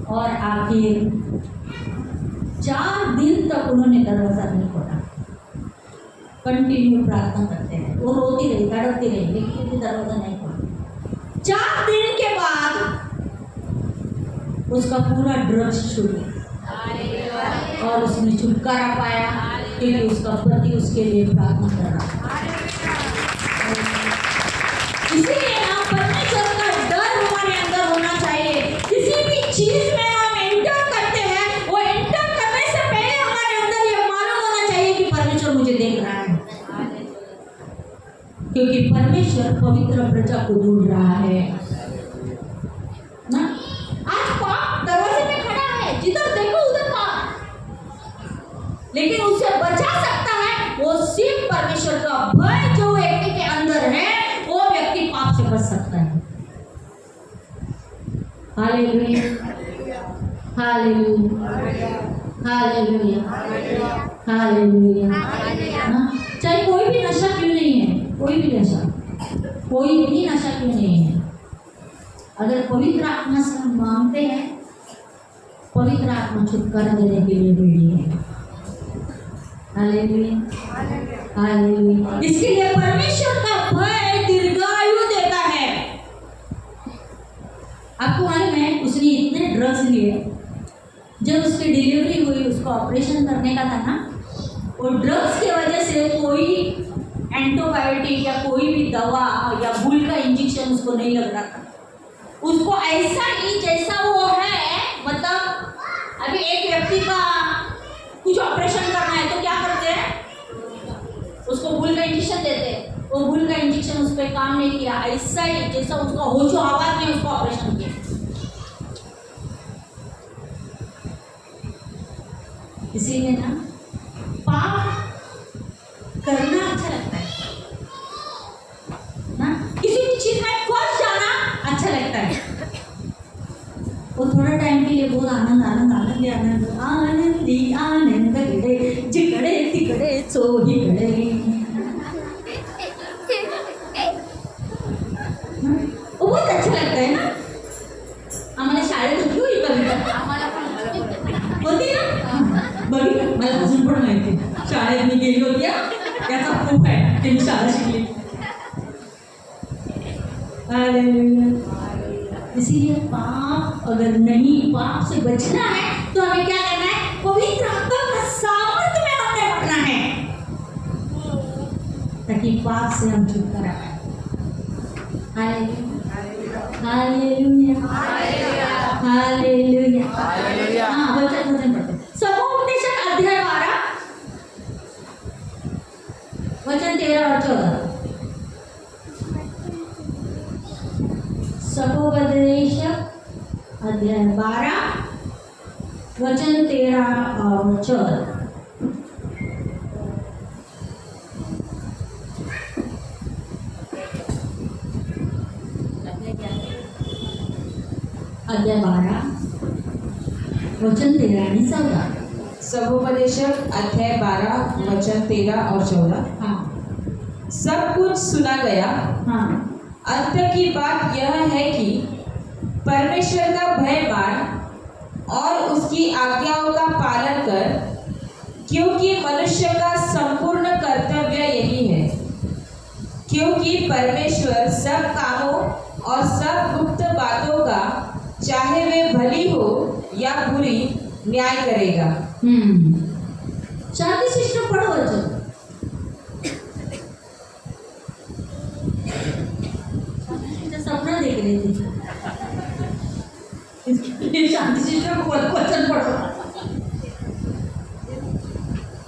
और आखिर 4 दिन तक उन्होंने दरवाजा नहीं खोला। कंटिन्यू प्रार्थना करते हैं, वो रोती रही, तड़पती रही, लेकिन भी दरवाजा नहीं खोला। 4 दिन के बाद उसका पूरा ड्रग्स छूट गया और उसने छुटकारा पाया, क्योंकि उसका पति उसके लिए प्रार्थना कर रहा। इसीलिए ना परमेश्वर का डर हमारे अंदर होना चाहिए। किसी भी चीज में हम एंटर करते हैं, वो एंटर करने से पहले हमारे अंदर ये मालूम होना चाहिए कि परमेश्वर मुझे देख रहा है, क्योंकि परमेश्वर पवित्र प्रजा को ढूंढ रहा है ना। आज पाप दरवाजे में खड़ा है, जिधर देखो उधर पाप, लेकिन उसे बचा सकता है वो सिर्फ परमेश्वर का भय जो व्यक्ति के अंदर है, वो व्यक्ति पाप से बच सकता है। Hallelujah, hallelujah, hallelujah, hallelujah. चाहे कोई भी नशा क्यों नहीं है, कोई भी नशा क्यों नहीं है, अगर पवित्र आत्मा से हम मांगते हैं, पवित्र आत्मा छुटकारा देने के लिए रेडी है। Hallelujah, hallelujah. इसके लिए परमेश्वर का भय दीर्घायु देता है। आपको मालूम है उसने इतने ड्रग्स लिए, जब उसकी डिलीवरी हुई, उसको ऑपरेशन करने का था ना, और ड्रग्स की वजह से कोई एंटीबायोटिक या कोई भी दवा या भूल का इंजेक्शन उसको नहीं लग रहा था। उसको ऐसा ही जैसा वो है, मतलब अभी एक व्यक्ति का कुछ ऑपरेशन करना है तो क्या करते हैं, उसको भूल का इंजेक्शन देते हैं। वो भूल का इंजेक्शन उस पर काम नहीं किया, ऐसा ही जैसा उसका होशो आवाज में उसको ऑपरेशन किया। इसीलिए ना पाप करना अच्छा लगता है ना, किसी भी चीज में फंस जाना अच्छा लगता है। वो थोड़ा टाइम के लिए बहुत आनंद आनंद आनंद आनंद आनंदी आनंद गड़े जिगड़े तिगड़े चोही गड़े, वो बहुत अच्छा लगता है ना। आम्हाला शाळेत होती ही कविता, होती ना, बघी मला अजून पण माहिती, शाळेत मी गेली होती, याचा प्रूफ आहे ते मी शाळा शिकली। इसीलिए पाप अगर नहीं, पाप से बचना है तो हमें क्या करना है, पवित्र आत्मा का सामर्थ्य में हमने बढ़ना है, ताकि पाप से हम छुटकारा पाए। Hallelujah, hallelujah, hallelujah. हाँ, वचन पढ़ते। सपोपदेशक अध्याय 12 वचन 13 और 14। सपोपदेशक अध्याय 12 वचन 13 और 14। अध्याय 12 वचन 13 आणि 14। समुपदेशक अध्याय 12 वचन 13 और 14। हाँ सब कुछ सुना गया, हाँ अंत की बात यह है कि परमेश्वर का भय मान और उसकी आज्ञाओं का पालन कर, क्योंकि मनुष्य का संपूर्ण कर्तव्य यही है। क्योंकि परमेश्वर सब कामों और सब गुप्त बातों का, चाहे वे भली हो या बुरी, न्याय करेगा। शांति शिष्ट पढ़ो वचन। सपना देख रही थी, इसके शांति शिष्ट को वचन पढ़ो।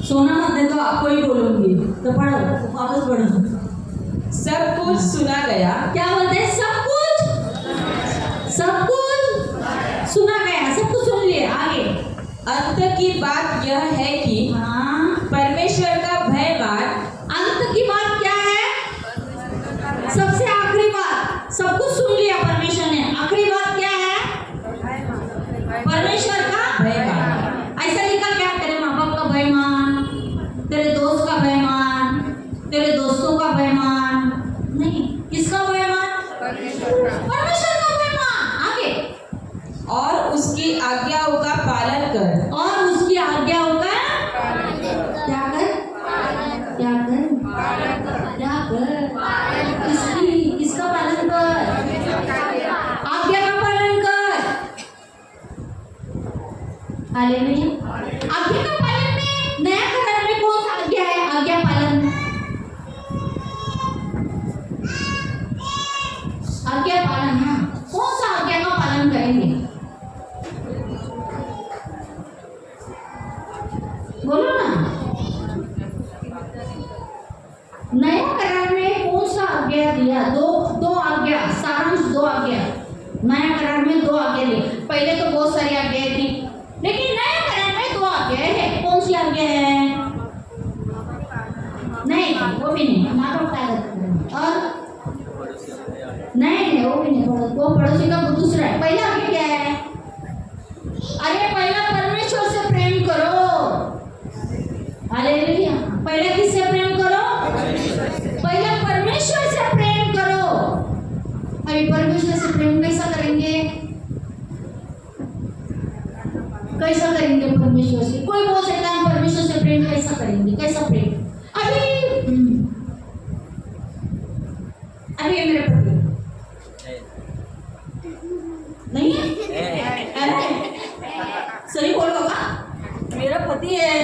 सोना मत दे तो आपको ही बोलूंगी, तो पढ़ो, वापस पढ़ो। सब कुछ सुना गया, क्या बोलते हैं? सब कुछ सुना गया, सब कुछ सुन लिए। आगे अंत की बात यह है कि हाँ, परमेश्वर का भय मान। अंत की बात क्या है? सबसे आखिरी बात। सब कुछ सुन लिया परमेश्वर ने, आखिरी बात क्या है? परमेश्वर का भय मान। ऐसा लिखा क्या? तेरे माँ बाप का भय मान, तेरे दोस्त का भय मान, तेरे दोस्तों का भय मान नहीं, किसका भय मान? परमेश्वर का भय मान। आगे और उसकी आज्ञाओं का पालन कर। और उसकी आज्ञाओं का क्या कर? क्या कर? क्या कर? किसका पालन कर? आज्ञा का पालन कर। हालेलुया। आज्ञा का पालन में नया करार में कौन सा आज्ञा है? आज्ञा पालन। आज्ञा पालन, हाँ, कौन सा आज्ञा का पालन करेंगे? बोलो ना। नया करार में कौन सा आज्ञा दिया? दो आज्ञा, सारांश 2 आज्ञा। नया करार में 2 आज्ञा दी। पहले तो बहुत सारी आज्ञाएं थी, लेकिन नया करार में 2 आज्ञाएं है। कौन सी आज्ञा है? नहीं, वो भी नहीं, हमारा और नहीं, वो भी नहीं। वो पड़ोसी का दूसरा है। पहला आज्ञा क्या है? अरे पहला परमेश्वर से प्रेम करो। हालेलुया। पहले किससे प्रेम करो? पहले परमेश्वर से प्रेम करो। अभी परमेश्वर से प्रेम कैसा करेंगे? कैसा करेंगे परमेश्वर से? कोई बोल सकता है परमेश्वर से प्रेम कैसा करेंगे? कैसा प्रेम? अभी मेरे पति नहीं है? अरे सही बोल बाबा, मेरा पति है।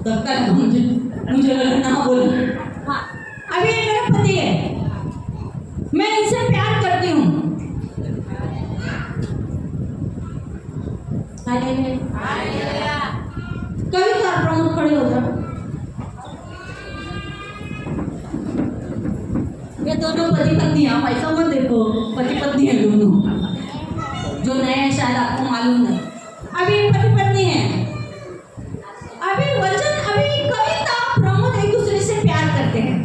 धक्का मुझे लगा ना बोलो। हाँ, अभी ये मेरा पति है, मैं इनसे प्यार करती हूँ। कविता प्रमोद खड़े हो जाओ। ये दोनों पति पत्नी हैं, ऐसा मत देखो, पति पत्नी है दोनों। जो नए हैं शायद आपको मालूम नहीं, अभी पति पत्नी है। अभी कविता प्रमोद एक दूसरे से प्यार करते हैं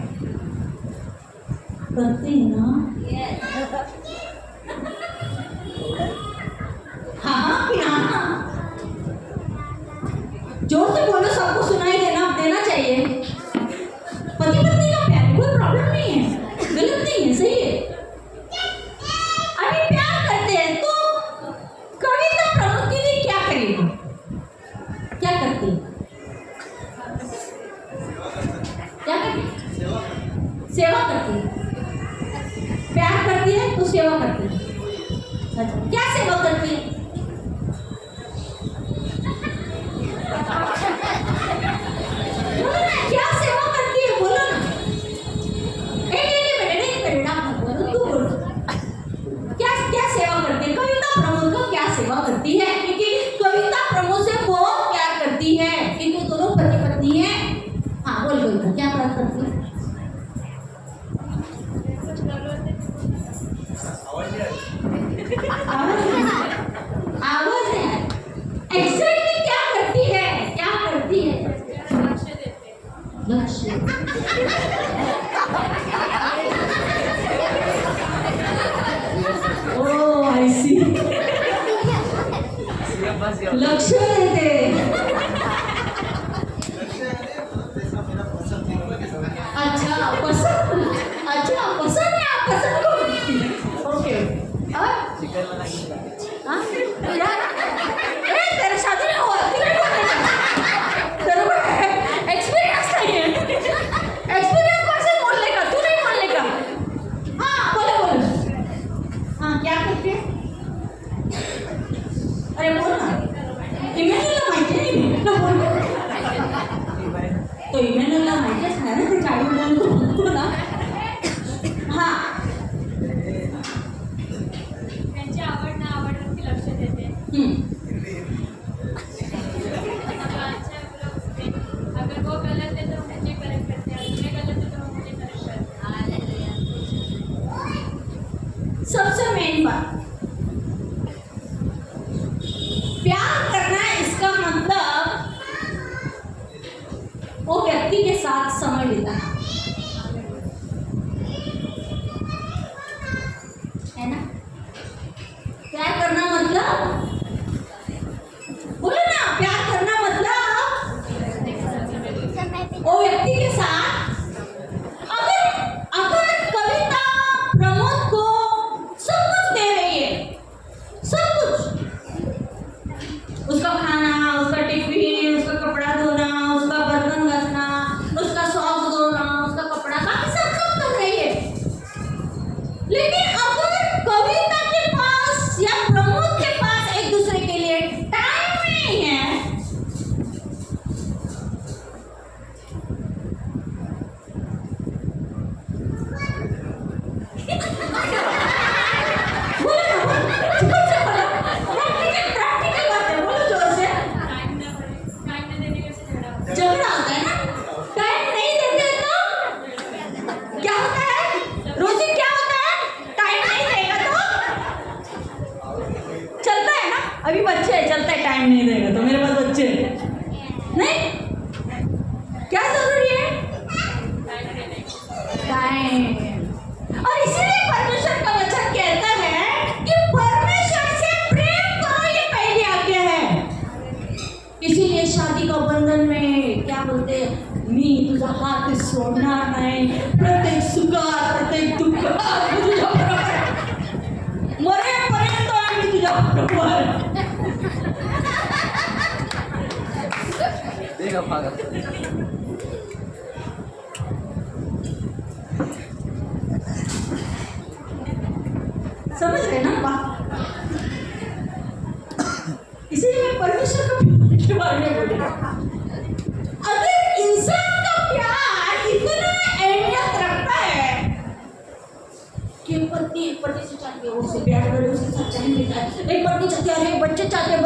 ना? हाँ कि हाँ? जोर से बोलो, सबको सुनाई देना चाहिए। पति पत्नी का प्यार है, कोई प्रॉब्लम नहीं है, गलत नहीं है, सही है। अभी प्यार करते हैं तो कविता प्रमोद के लिए क्या करेगी? क्या करती है? क्या करती है? सेवा करती है। प्यार करती है तो सेवा करती है। क्या सेवा करती है? बोलो ना, क्या सेवा करती है? बोलो ना। एक मिनट आप बोलो, तू बोलो। क्या सेवा करती है? कविता प्रमोद को क्या सेवा करती है? क्योंकि कविता प्रमोद से बहुत प्यार करती है, क्योंकि दोनों पति पत्नी है। हाँ बोल कविता, क्या प्यार करती है? आवाज है। लक्ष देते. अच्छा पसंद. अच्छा पसंद है. आप पसंद को. ओके. हाँ यार तेरे शादी नहीं हुआ. तेरे को एक्सपीरियंस नहीं है. एक्सपीरियंस कैसे बोलने का. तू नहीं बोलने का. हाँ बोलो बोलो. हाँ क्या करते हैं. अरे बोल ना. इमेनुला माहिती आहे ना. बोल. तो इमेनुला माहितीच नाही ना. ते काय बोलतो ना. हां त्यांची आवड ना आवडवरती लक्ष देते. अच्छा उसमें अगर वो गलत है तो मुझे करेक्ट करते हैं, मैं गलत है तो मुझे करेक्ट करते हैं. सबसे मेन बात प्यार करना. इसका मतलब वो व्यक्ति के साथ समय बिताना है ना. प्यार करना मतलब बोलो ना. प्यार करना मतलब वो व्यक्ति के साथ अगर अगर कविता प्रमोद को सब कुछ दे रही है. सब कुछ. उसका खाना, उसका टिफिन, उसका कपड़ा धोना, उसका बर्तन घसना, उसका सॉक्स धोना, उसका कपड़ा बाकी सब सब कर रही है. लेकिन अगर कविता के पास या प्रमोद के पास एक दूसरे के लिए टाइम नहीं है. बोलो ना, बोलो. जोर से बोलो. प्रैक्टिकल बात है. बोलो जोर से. टाइम न देने के से झगड़ा होता झगड़ा होता है ना. टाइम नहीं देते तो क्या होता है. रोजी क्या होता है. टाइम नहीं देगा तो चलता है ना. अभी बच्चे हैं, चलता है. टाइम नहीं देगा तो मेरे पास बच्चे हैं. नहीं क्या जरूरी है. टाइम देने टाइम. और इसीलिए परमेश्वर का वचन कहता है कि परमेश्वर से प्रेम करो. ये पहली आज्ञा है. इसीलिए शादी का बंधन में क्या बोलते हैं. मी तुझा हात सोडणार नाही. प्रत्येक सुखात प्रत्येक दुःखात मी तुझ्या बरोबर आहे. मरेपर्यंत मी तुझ्या बरोबर आहे. समझ रहे ना बात. इसीलिए मैं परमेश्वर के बारे में बोल रही हूँ. अगर इंसान का प्यार इतना अहमियत रखता है कि पति से चाहती है उससे प्यार करे, उसके साथ टाइम बिताए. एक पत्नी चाहती है, अरे बच्चे चाहते हैं.